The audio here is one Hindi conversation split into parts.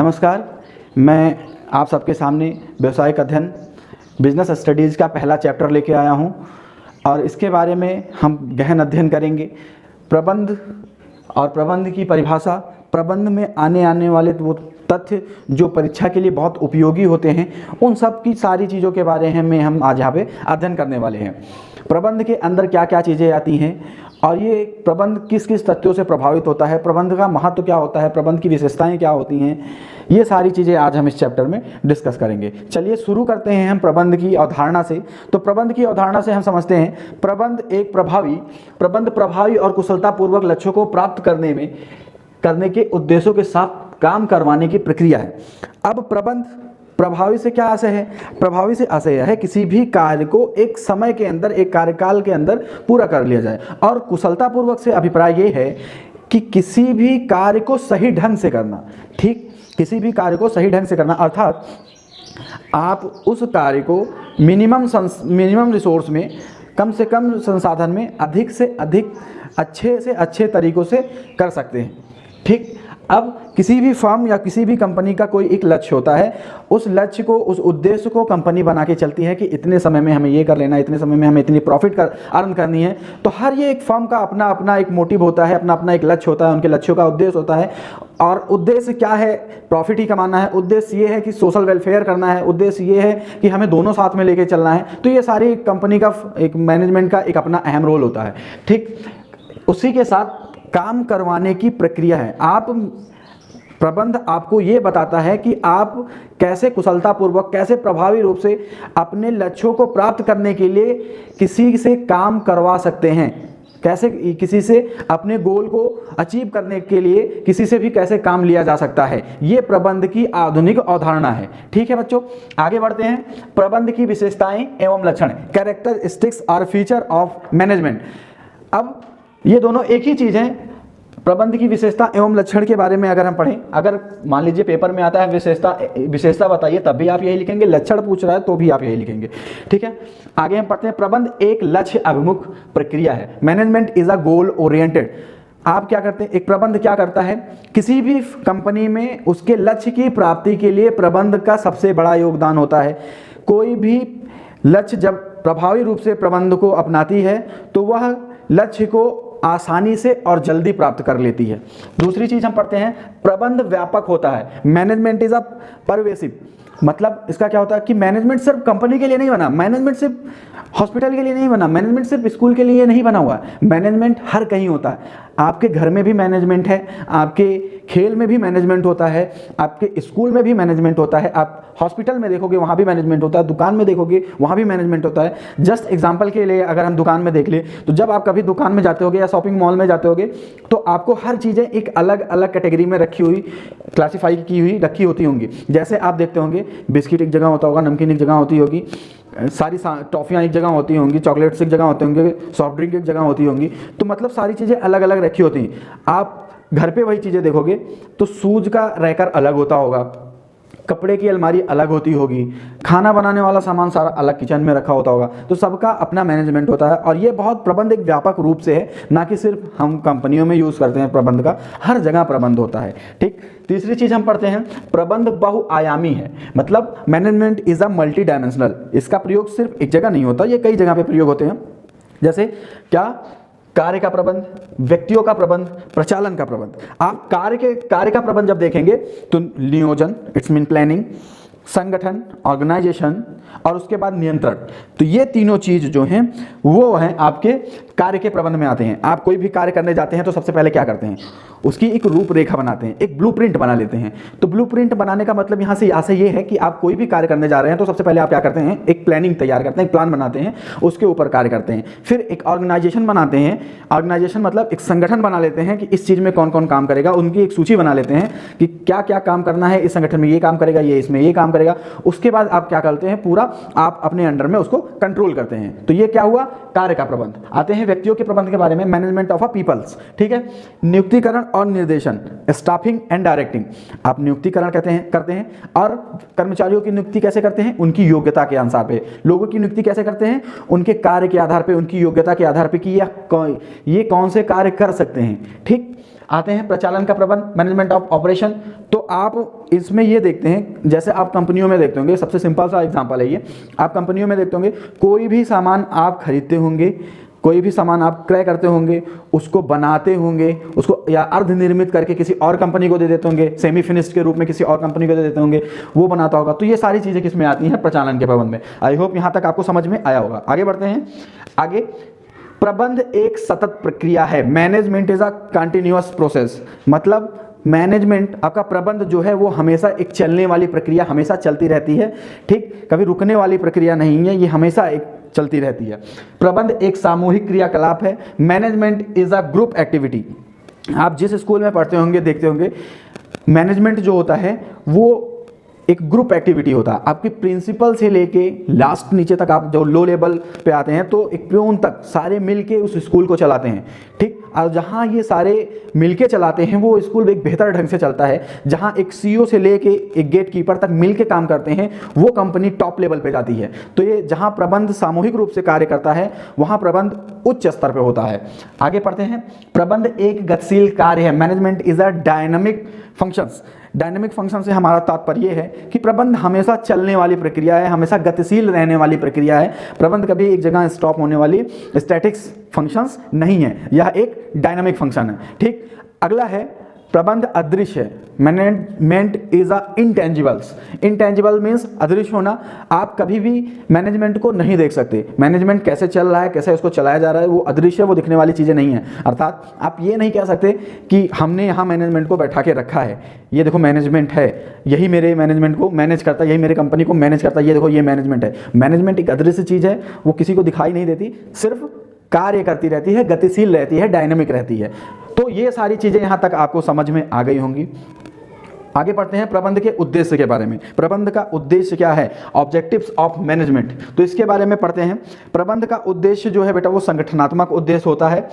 नमस्कार, मैं आप सबके सामने व्यवसायिक अध्ययन बिजनेस स्टडीज़ का पहला चैप्टर लेके आया हूं और इसके बारे में हम गहन अध्ययन करेंगे। प्रबंध और प्रबंध की परिभाषा, प्रबंध में आने वाले वो तथ्य जो परीक्षा के लिए बहुत उपयोगी होते हैं, उन सब की सारी चीज़ों के बारे में हम आज यहाँ पे अध्ययन करने वाले हैं। प्रबंध के अंदर क्या क्या चीज़ें आती हैं और ये प्रबंध किस किस तथ्यों से प्रभावित होता है, प्रबंध का महत्व क्या होता है, प्रबंध की विशेषताएं क्या होती हैं, ये सारी चीज़ें आज हम इस चैप्टर में डिस्कस करेंगे। चलिए शुरू करते हैं हम प्रबंध की अवधारणा से। तो प्रबंध की अवधारणा से हम समझते हैं प्रबंध एक प्रभावी और कुशलतापूर्वक लक्ष्यों को प्राप्त करने के उद्देश्यों के साथ काम करवाने की प्रक्रिया है। अब प्रबंध प्रभावी से क्या आशय है? प्रभावी से आशय यह है किसी भी कार्य को एक समय के अंदर, एक कार्यकाल के अंदर पूरा कर लिया जाए। और कुशलतापूर्वक से अभिप्राय ये है कि किसी भी कार्य को सही ढंग से करना। ठीक, किसी भी कार्य को सही ढंग से करना, अर्थात आप उस कार्य को मिनिमम रिसोर्स में, कम से कम संसाधन में अधिक से अधिक अच्छे से अच्छे तरीक़ों से कर सकते हैं। ठीक, अब किसी भी फर्म या किसी भी कंपनी का कोई एक लक्ष्य होता है। उस लक्ष्य को, उस उद्देश्य को कंपनी बना के चलती है कि इतने समय में हमें ये कर लेना है, इतने समय में हमें इतनी प्रॉफिट अर्न करनी है। तो हर ये एक फर्म का अपना अपना एक मोटिव होता है, अपना अपना एक लक्ष्य होता है, उनके लक्ष्यों का उद्देश्य होता है। और उद्देश्य क्या है? प्रॉफिट ही कमाना है। उद्देश्य ये है कि सोशल वेलफेयर करना है। उद्देश्य ये है कि हमें दोनों साथ में लेके चलना है। तो ये सारी कंपनी का, एक मैनेजमेंट का एक अपना अहम रोल होता है। ठीक, उसी के साथ काम करवाने की प्रक्रिया है। प्रबंध आपको ये बताता है कि आप कैसे कुशलतापूर्वक, कैसे प्रभावी रूप से अपने लक्ष्यों को प्राप्त करने के लिए किसी से काम करवा सकते हैं, कैसे किसी से अपने गोल को अचीव करने के लिए किसी से भी कैसे काम लिया जा सकता है। ये प्रबंध की आधुनिक अवधारणा है। ठीक है बच्चों, आगे बढ़ते हैं। प्रबंध की विशेषताएं एवं लक्षण, कैरेक्टरिस्टिक्स और फीचर ऑफ मैनेजमेंट। अब ये दोनों एक ही चीज़ है। प्रबंध की विशेषता एवं लक्षण के बारे में अगर हम पढ़ें, अगर मान लीजिए पेपर में आता है विशेषता बताइए, तब भी आप यही लिखेंगे। लक्षण पूछ रहा है तो भी आप यही लिखेंगे। ठीक है, आगे हम पढ़ते हैं। प्रबंध एक लक्ष्य अभिमुख प्रक्रिया है। Management is a goal oriented. आप क्या करते हैं? एक प्रबंध क्या करता है? किसी भी कंपनी में उसके लक्ष्य की प्राप्ति के लिए प्रबंध का सबसे बड़ा योगदान होता है। कोई भी लक्ष्य जब प्रभावी रूप से प्रबंध को अपनाती है तो वह लक्ष्य को आसानी से और जल्दी प्राप्त कर लेती है। दूसरी चीज हम पढ़ते हैं, प्रबंध व्यापक होता है। Management is a pervasive. मतलब इसका क्या होता है कि मैनेजमेंट सिर्फ कंपनी के लिए नहीं बना, मैनेजमेंट सिर्फ हॉस्पिटल के लिए नहीं बना, मैनेजमेंट सिर्फ स्कूल के लिए नहीं बना हुआ है। मैनेजमेंट हर कहीं होता है। आपके घर में भी मैनेजमेंट है, आपके खेल में भी मैनेजमेंट होता है, आपके स्कूल में भी मैनेजमेंट होता है, आप हॉस्पिटल में देखोगे वहाँ भी मैनेजमेंट होता है, दुकान में देखोगे वहाँ भी मैनेजमेंट होता है। जस्ट एग्जांपल के लिए अगर हम दुकान में देख ले, तो जब आप कभी दुकान में जाते होगे या शॉपिंग मॉल में जाते होगे तो आपको हर चीज़ें एक अलग अलग कैटेगरी में रखी हुई, क्लासीफाई की हुई रखी होती होंगी। जैसे आप देखते होंगे बिस्किट एक जगह होता होगा, नमकीन एक जगह होती होगी, सारी टॉफ़ियाँ एक जगह होती होंगी, चॉकलेट्स एक जगह होते होंगे, सॉफ्ट ड्रिंक एक जगह होती होंगी। तो मतलब सारी चीज़ें अलग अलग रखी होती हैं। आप घर पे वही चीज़ें देखोगे तो शूज़ का रैकर अलग होता होगा, कपड़े की अलमारी अलग होती होगी, खाना बनाने वाला सामान सारा अलग किचन में रखा होता होगा। तो सबका अपना मैनेजमेंट होता है। और ये बहुत प्रबंध एक व्यापक रूप से है, ना कि सिर्फ हम कंपनियों में यूज़ करते हैं प्रबंध का, हर जगह प्रबंध होता है। ठीक, तीसरी चीज़ हम पढ़ते हैं, प्रबंध बहुआयामी है। मतलब management is a multi dimensional. इसका प्रयोग सिर्फ एक जगह नहीं होता, ये कई जगह पे प्रयोग होते हैं। जैसे क्या? कार्य का प्रबंध, व्यक्तियों का प्रबंध, प्रचालन का प्रबंध। आप कार्य का प्रबंध जब देखेंगे तो नियोजन, इट्स मीन प्लानिंग, संगठन, ऑर्गेनाइजेशन और उसके बाद नियंत्रण। तो ये तीनों चीज जो हैं वो हैं आपके कार्य के प्रबंध में आते हैं। आप कोई भी कार्य करने जाते हैं तो सबसे पहले क्या करते हैं? उसकी एक रूपरेखा बनाते हैं, एक ब्लूप्रिंट बना लेते हैं। तो ब्लूप्रिंट बनाने का मतलब यहाँ से ये है कि आप कोई भी कार्य करने जा रहे हैं तो सबसे पहले आप क्या करते हैं? एक प्लानिंग तैयार करते हैं, एक प्लान बनाते हैं, उसके ऊपर कार्य करते हैं। फिर एक ऑर्गेनाइजेशन बनाते हैं। ऑर्गेनाइजेशन मतलब एक संगठन बना लेते हैं कि इस चीज़ में कौन कौन काम करेगा, उनकी एक सूची बना लेते हैं कि क्या क्या काम करना है। इस संगठन में ये काम करेगा, ये इसमें ये काम करेगा। उसके बाद आप क्या करते हैं? पूरा आप अपने अंडर में उसको कंट्रोल करते हैं। तो ये क्या हुआ? कार्य का प्रबंध। आते हैं हैं व्यक्तियों के प्रबंध के बारे में, मैनेजमेंट ऑफ अ पीपल्स, ठीक है। नियुक्तिकरण और निर्देशन, स्टाफिंग एंड डायरेक्टिंग। आप नियुक्तिकरण करते हैं और कर्मचारियों की नियुक्ति कैसे करते हैं, उनकी योग्यता के अनुसार पे। लोगों की नियुक्ति कैसे करते हैं, उनके कार्य के आधार पे, उनकी योग्यता के आधार पे कि ये कौन से कार्य कर सकते हैं, ठीक। आते हैं प्रचालन का प्रबंध, मैनेजमेंट ऑफ ऑपरेशन। तो आप इसमें ये देखते हैं, जैसे आप कंपनियों में देखते होंगे, सबसे सिंपल सा एग्जांपल है ये, आप कंपनियों में देखते होंगे कोई भी सामान आप खरीदते होंगे, कोई भी सामान आप क्रय करते होंगे, उसको बनाते होंगे, उसको या अर्ध निर्मित करके किसी और कंपनी को दे देते होंगे, सेमी फिनिश्ड के रूप में किसी और कंपनी को दे देते होंगे, वो बनाता होगा। तो ये सारी चीज़ें किस में आती हैं, प्रचालन के प्रबंध में। आई होप यहाँ तक आपको समझ में आया होगा। आगे बढ़ते हैं। आगे, प्रबंध एक सतत प्रक्रिया है। Management is a continuous process. मतलब मैनेजमेंट, आपका प्रबंध जो है वो हमेशा एक चलने वाली प्रक्रिया, हमेशा चलती रहती है, ठीक। कभी रुकने वाली प्रक्रिया नहीं है, ये हमेशा एक चलती रहती है। प्रबंध एक सामूहिक क्रियाकलाप है। Management is a group activity. आप जिस स्कूल में पढ़ते होंगे, देखते होंगे, मैनेजमेंट जो होता है वो एक ग्रुप एक्टिविटी होता है। आपकी प्रिंसिपल से लेके लास्ट नीचे तक, आप जो लो लेवल पे आते हैं तो एक प्यून तक सारे मिलके उस स्कूल को चलाते हैं, ठीक। और जहाँ ये सारे मिलके चलाते हैं वो स्कूल एक बेहतर ढंग से चलता है। जहाँ एक सीईओ से लेके एक गेट कीपर तक मिलके काम करते हैं, वो कंपनी टॉप लेवल पे जाती है। तो ये जहाँ प्रबंध सामूहिक रूप से कार्य करता है, वहाँ प्रबंध उच्च स्तर पे होता है। आगे पढ़ते हैं। प्रबंध एक गतिशील कार्य है। Management is a dynamic functions. Dynamic function से हमारा तात्पर्य है कि प्रबंध हमेशा चलने वाली प्रक्रिया है, हमेशा गतिशील रहने वाली प्रक्रिया है। प्रबंध कभी एक जगह स्टॉप होने वाली स्टैटिक्स फंक्शंस नहीं है, यह एक डायनामिक फंक्शन है, ठीक। अगला है, प्रबंध अदृश्य है। Management is a intangibles. Intangible means अदृश्य होना। आप कभी भी मैनेजमेंट को नहीं देख सकते। मैनेजमेंट कैसे चल रहा है, कैसे उसको चलाया जा रहा है, वो अदृश्य, वो दिखने वाली चीज़ें नहीं है। अर्थात आप ये नहीं कह सकते कि हमने यहाँ मैनेजमेंट को बैठा के रखा है, ये देखो मैनेजमेंट है, यही मेरे मैनेजमेंट को मैनेज करता है, यही मेरी कंपनी को मैनेज करता है, ये देखो ये मैनेजमेंट है। मैनेजमेंट एक अदृश्य चीज़ है, वो किसी को दिखाई नहीं देती, सिर्फ कार्य करती रहती है, गतिशील रहती है, डायनेमिक रहती है। तो ये सारी चीज़ें यहाँ तक आपको समझ में आ गई होंगी। आगे पढ़ते हैं प्रबंध के उद्देश्य के बारे में। प्रबंध का उद्देश्य क्या है, ऑब्जेक्टिव्स ऑफ मैनेजमेंट, तो इसके बारे में पढ़ते हैं। प्रबंध का उद्देश्य जो है बेटा वो संगठनात्मक उद्देश्य होता है।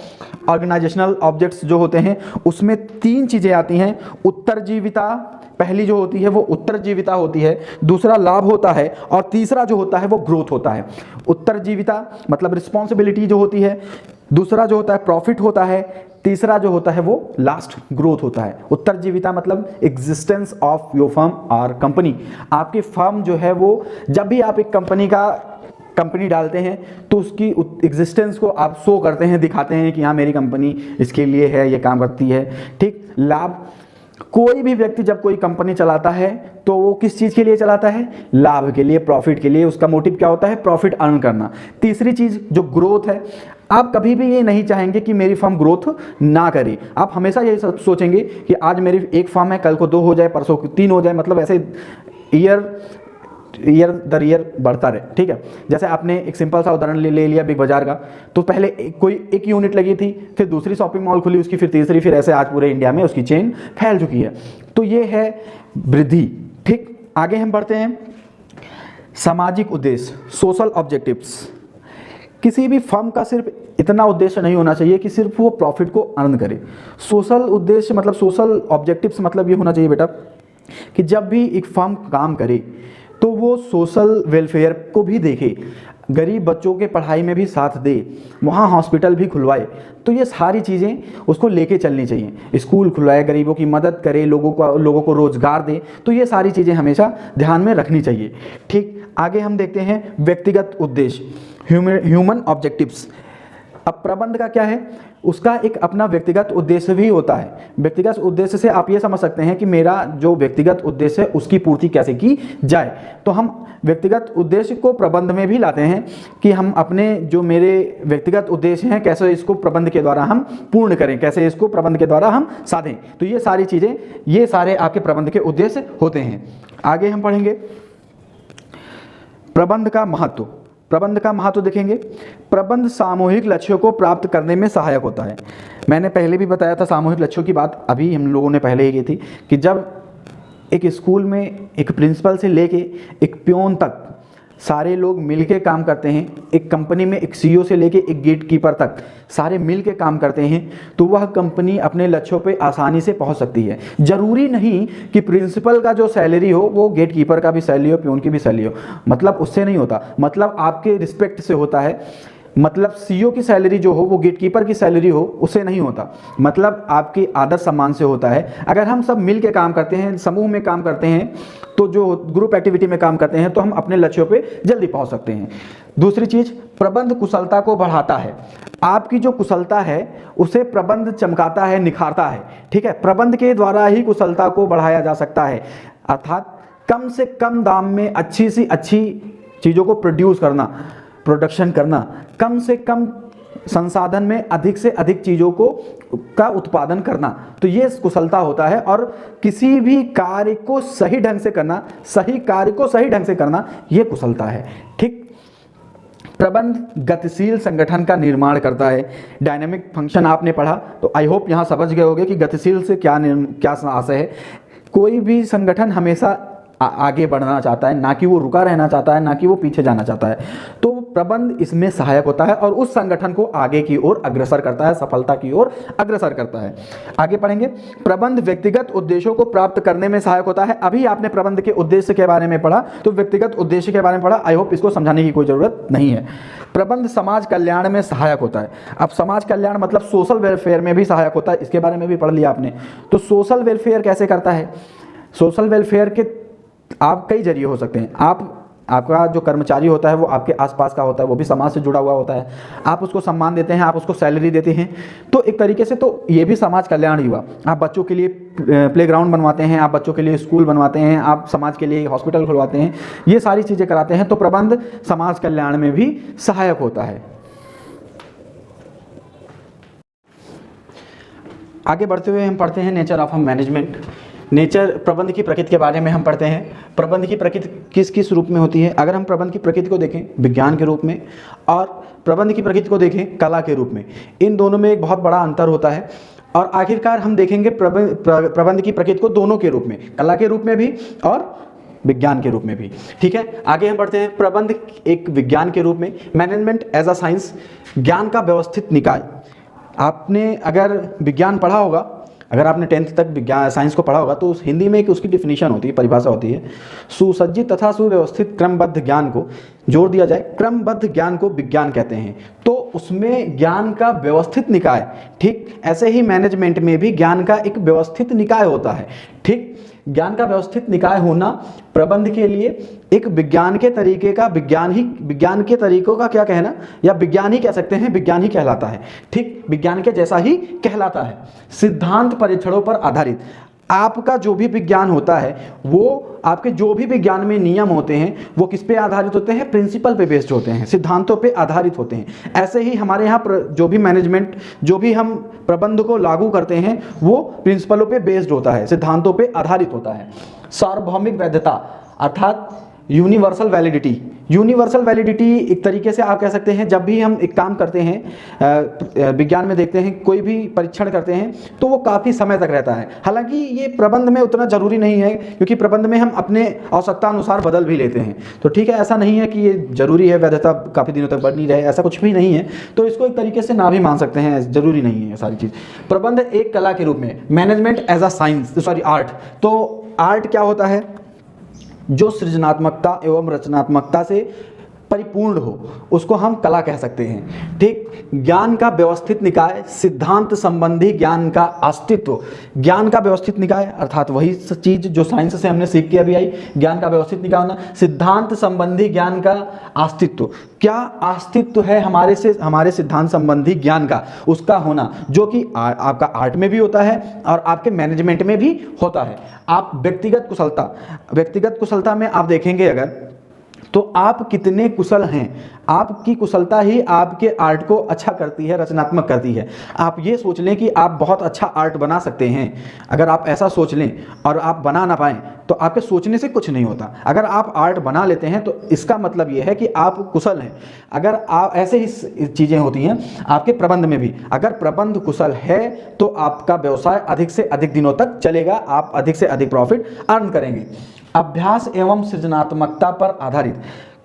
ऑर्गेनाइजेशनल ऑब्जेक्ट्स जो होते हैं उसमें 3 चीज़ें आती हैं। उत्तरजीविता पहली जो होती है वो उत्तरजीविता होती है, दूसरा लाभ होता है और तीसरा जो होता है वो ग्रोथ होता है। उत्तरजीविता मतलब रिस्पॉन्सिबिलिटी जो होती है, दूसरा जो होता है प्रॉफिट होता है, तीसरा जो होता है वो लास्ट ग्रोथ होता है। उत्तरजीविता मतलब एग्जिस्टेंस ऑफ योर फर्म और कंपनी। आपकी फर्म जो है वो, जब भी आप एक कंपनी डालते हैं तो उसकी एग्जिस्टेंस को आप शो करते हैं, दिखाते हैं कि हाँ मेरी कंपनी इसके लिए है, ये काम करती है, ठीक। लाभ, कोई भी व्यक्ति जब कोई कंपनी चलाता है तो वो किस चीज़ के लिए चलाता है, लाभ के लिए, प्रॉफिट के लिए। उसका मोटिव क्या होता है, प्रॉफिट अर्न करना। तीसरी चीज़ जो ग्रोथ है, आप कभी भी ये नहीं चाहेंगे कि मेरी फर्म ग्रोथ ना करे। आप हमेशा ये सोचेंगे कि आज मेरी एक फर्म है, कल को 2 हो जाए, परसों 3 हो जाए, मतलब ऐसे ईयर दर ईयर बढ़ता रहे, ठीक है। जैसे आपने एक सिंपल सा उदाहरण ले लिया बिग बाजार का, तो पहले कोई एक यूनिट लगी थी, फिर दूसरी शॉपिंग मॉल खुली उसकी, फिर तीसरी, फिर ऐसे आज पूरे इंडिया में उसकी चेन फैल चुकी है। तो ये है वृद्धि, ठीक। आगे हम बढ़ते हैं। सामाजिक उद्देश्य, सोशल ऑब्जेक्टिव्स। किसी भी फर्म का सिर्फ इतना उद्देश्य नहीं होना चाहिए कि सिर्फ वो प्रॉफिट को अर्न करे। सोशल उद्देश्य मतलब सोशल ऑब्जेक्टिव्स मतलब ये होना चाहिए बेटा कि जब भी एक फर्म काम करे तो वो सोशल वेलफेयर को भी देखे, गरीब बच्चों के पढ़ाई में भी साथ दे, वहाँ हॉस्पिटल भी खुलवाए। तो ये सारी चीज़ें उसको लेके चलनी चाहिए। स्कूल खुलवाए, गरीबों की मदद करे, लोगों को रोज़गार दे। तो ये सारी चीज़ें हमेशा ध्यान में रखनी चाहिए, ठीक। आगे हम देखते हैं व्यक्तिगत उद्देश्य, ह्यूमन ऑब्जेक्टिव्स। अब प्रबंध का क्या है, उसका एक अपना व्यक्तिगत उद्देश्य भी होता है। व्यक्तिगत उद्देश्य से आप ये समझ सकते हैं कि मेरा जो व्यक्तिगत उद्देश्य है उसकी पूर्ति कैसे की जाए। तो हम व्यक्तिगत उद्देश्य को प्रबंध में भी लाते हैं कि हम अपने जो मेरे व्यक्तिगत उद्देश्य हैं कैसे इसको प्रबंध के द्वारा हम पूर्ण करें, कैसे इसको प्रबंध के द्वारा हम साधें। तो ये सारी चीज़ें, ये सारे आपके प्रबंध के उद्देश्य होते हैं। आगे हम पढ़ेंगे प्रबंध का महत्व। प्रबंध का महत्व देखेंगे। प्रबंध सामूहिक लक्ष्यों को प्राप्त करने में सहायक होता है। मैंने पहले भी बताया था सामूहिक लक्ष्यों की बात, अभी हम लोगों ने पहले ही की थी कि जब एक स्कूल में एक प्रिंसिपल से लेके एक प्योन तक सारे लोग मिलके काम करते हैं, एक कंपनी में एक सीईओ से लेके एक गेटकीपर तक सारे मिलके काम करते हैं, तो वह कंपनी अपने लक्ष्यों पे आसानी से पहुंच सकती है। जरूरी नहीं कि प्रिंसिपल का जो सैलरी हो वो गेटकीपर का भी सैलरी हो, प्यून की भी सैलरी हो, मतलब उससे नहीं होता, मतलब आपके रिस्पेक्ट से होता है। मतलब सीईओ की सैलरी जो हो वो गेटकीपर की सैलरी हो उससे नहीं होता, मतलब आपकी आदर सम्मान से होता है। अगर हम सब मिल के काम करते हैं, समूह में काम करते हैं, तो जो ग्रुप एक्टिविटी में काम करते हैं, तो हम अपने लक्ष्यों पे जल्दी पहुंच सकते हैं। दूसरी चीज, प्रबंध कुशलता को बढ़ाता है। आपकी जो कुशलता है उसे प्रबंध चमकाता है, निखारता है। ठीक है, प्रबंध के द्वारा ही कुशलता को बढ़ाया जा सकता है, अर्थात कम से कम दाम में अच्छी सी अच्छी चीज़ों को प्रोडक्शन करना, कम से कम संसाधन में अधिक से अधिक चीज़ों का उत्पादन करना, तो ये कुशलता होता है। और किसी भी कार्य को सही ढंग से करना, सही कार्य को सही ढंग से करना, ये कुशलता है। ठीक, प्रबंध गतिशील संगठन का निर्माण करता है। डायनामिक फंक्शन आपने पढ़ा, तो आई होप यहाँ समझ गए होंगे कि गतिशील से क्या आशय है। कोई भी संगठन हमेशा आगे बढ़ना चाहता है, ना कि वो रुका रहना चाहता है, ना कि वो पीछे जाना चाहता है। तो प्रबंध इसमें सहायक होता है और उस संगठन को आगे की ओर अग्रसर करता है, सफलता की ओर अग्रसर करता है। आगे पढ़ेंगे, प्रबंध व्यक्तिगत उद्देश्यों को प्राप्त करने में सहायक होता है। अभी आपने प्रबंध के उद्देश्य के बारे में पढ़ा, तो व्यक्तिगत उद्देश्य के बारे में पढ़ा, आई होप इसको समझाने की कोई जरूरत नहीं है। प्रबंध समाज कल्याण में सहायक होता है। अब समाज कल्याण मतलब सोशल वेलफेयर में भी सहायक होता है, इसके बारे में भी पढ़ लिया आपने। तो सोशल वेलफेयर कैसे करता है? सोशल वेलफेयर के आप कई जरिए हो सकते हैं। आपका जो कर्मचारी होता है वो आपके आसपास का होता है, वो भी समाज से जुड़ा हुआ होता है। आप उसको सम्मान देते हैं, आप उसको सैलरी देते हैं, तो एक तरीके से तो ये भी समाज कल्याण ही हुआ। आप बच्चों के लिए प्लेग्राउंड बनवाते हैं, आप बच्चों के लिए स्कूल बनवाते हैं, आप समाज के लिए हॉस्पिटल खुलवाते हैं, ये सारी चीज़ें कराते हैं, तो प्रबंध समाज कल्याण में भी सहायक होता है। आगे बढ़ते हुए हम पढ़ते हैं नेचर ऑफ मैनेजमेंट। नेचर, प्रबंध की प्रकृति के बारे में हम पढ़ते हैं। प्रबंध की प्रकृति किस किस रूप में होती है? अगर हम प्रबंध की प्रकृति को देखें विज्ञान के रूप में, और प्रबंध की प्रकृति को देखें कला के रूप में, इन दोनों में एक बहुत बड़ा अंतर होता है। और आखिरकार हम देखेंगे प्रबंध की प्रकृति को दोनों के रूप में, कला के रूप में भी और विज्ञान के रूप में भी। ठीक है, आगे हम बढ़ते हैं। प्रबंध एक विज्ञान के रूप में, मैनेजमेंट एज अ साइंस, ज्ञान का व्यवस्थित निकाय। आपने अगर विज्ञान पढ़ा होगा, अगर आपने 10th तक विज्ञान साइंस को पढ़ा होगा, तो उस हिंदी में एक उसकी डिफिनीशन होती है, परिभाषा होती है, सुसज्जित तथा सुव्यवस्थित क्रमबद्ध ज्ञान को, जोड़ दिया जाए, क्रमबद्ध ज्ञान को विज्ञान कहते हैं। तो उसमें ज्ञान का व्यवस्थित निकाय, ठीक ऐसे ही मैनेजमेंट में भी ज्ञान का एक व्यवस्थित निकाय होता है। ठीक, ज्ञान का व्यवस्थित निकाय होना प्रबंध के लिए एक विज्ञान के तरीके का, विज्ञान के तरीकों का क्या कहना, या विज्ञान ही कह सकते हैं, विज्ञान ही कहलाता है। ठीक, विज्ञान के जैसा ही कहलाता है। सिद्धांत परीक्षणों पर आधारित, आपका जो भी विज्ञान होता है, वो आपके जो भी विज्ञान में नियम होते हैं वो किस पे आधारित होते हैं? प्रिंसिपल पे बेस्ड होते हैं, सिद्धांतों पे आधारित होते हैं। ऐसे ही हमारे यहाँ जो भी मैनेजमेंट, जो भी हम प्रबंध को लागू करते हैं, वो प्रिंसिपलों पे बेस्ड होता है, सिद्धांतों पे आधारित होता है। सार्वभौमिक वैधता अर्थात यूनिवर्सल वैलिडिटी। यूनिवर्सल वैलिडिटी एक तरीके से आप कह सकते हैं, जब भी हम एक काम करते हैं, विज्ञान में देखते हैं, कोई भी परीक्षण करते हैं, तो वो काफ़ी समय तक रहता है। हालांकि ये प्रबंध में उतना ज़रूरी नहीं है, क्योंकि प्रबंध में हम अपने आवश्यकता अनुसार बदल भी लेते हैं। तो ठीक है, ऐसा नहीं है कि ये ज़रूरी है वैधता काफ़ी दिनों तक बनी रहे, ऐसा कुछ भी नहीं है। तो इसको एक तरीके से ना भी मान सकते हैं, ज़रूरी नहीं है सारी चीज़। प्रबंध एक कला के रूप में, management as a science, sorry art. तो आर्ट क्या होता है? जो सृजनात्मकता एवं रचनात्मकता से परिपूर्ण हो, उसको हम कला कह सकते हैं। ठीक, ज्ञान का व्यवस्थित निकाय, सिद्धांत संबंधी ज्ञान का अस्तित्व। ज्ञान का व्यवस्थित निकाय अर्थात वही चीज जो साइंस से हमने सीख के अभी आई, ज्ञान का व्यवस्थित निकाय होना। सिद्धांत संबंधी ज्ञान का अस्तित्व, क्या अस्तित्व है हमारे सिद्धांत संबंधी ज्ञान का, उसका होना, जो कि आपका आर्ट में भी होता है और आपके मैनेजमेंट में भी होता है। आप व्यक्तिगत कुशलता में आप देखेंगे अगर, तो आप कितने कुशल हैं, आपकी कुशलता ही आपके आर्ट को अच्छा करती है, रचनात्मक करती है। आप ये सोच लें कि आप बहुत अच्छा आर्ट बना सकते हैं, अगर आप ऐसा सोच लें और आप बना ना पाएँ, तो आपके सोचने से कुछ नहीं होता। अगर आप आर्ट बना लेते हैं तो इसका मतलब ये है कि आप कुशल हैं। अगर आप ऐसे ही चीज़ें होती हैं आपके प्रबंध में भी, अगर प्रबंध कुशल है तो आपका व्यवसाय अधिक से अधिक दिनों तक चलेगा, आप अधिक से अधिक प्रॉफिट अर्न करेंगे। अभ्यास एवं सृजनात्मकता पर आधारित,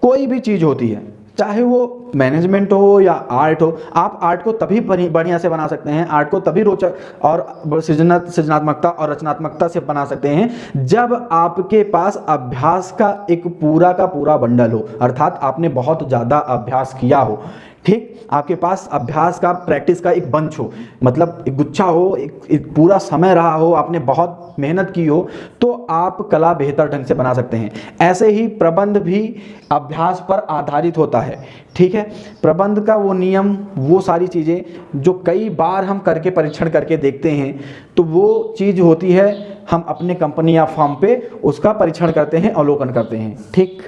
कोई भी चीज़ होती है, चाहे वो मैनेजमेंट हो या आर्ट हो, आप आर्ट को तभी बढ़िया से बना सकते हैं, आर्ट को तभी रोचक और सृजनात्मकता और रचनात्मकता से बना सकते हैं जब आपके पास अभ्यास का एक पूरा का पूरा बंडल हो, अर्थात आपने बहुत ज़्यादा अभ्यास किया हो। ठीक, आपके पास अभ्यास का, प्रैक्टिस का एक बंच हो, मतलब एक गुच्छा हो, एक पूरा समय रहा हो, आपने बहुत मेहनत की हो, तो आप कला बेहतर ढंग से बना सकते हैं। ऐसे ही प्रबंध भी अभ्यास पर आधारित होता है। ठीक है, प्रबंध का वो नियम, वो सारी चीज़ें जो कई बार हम करके परीक्षण करके देखते हैं, तो वो चीज़ होती है हम अपने कंपनी या फर्म पे उसका परीक्षण करते हैं, अवलोकन करते हैं। ठीक।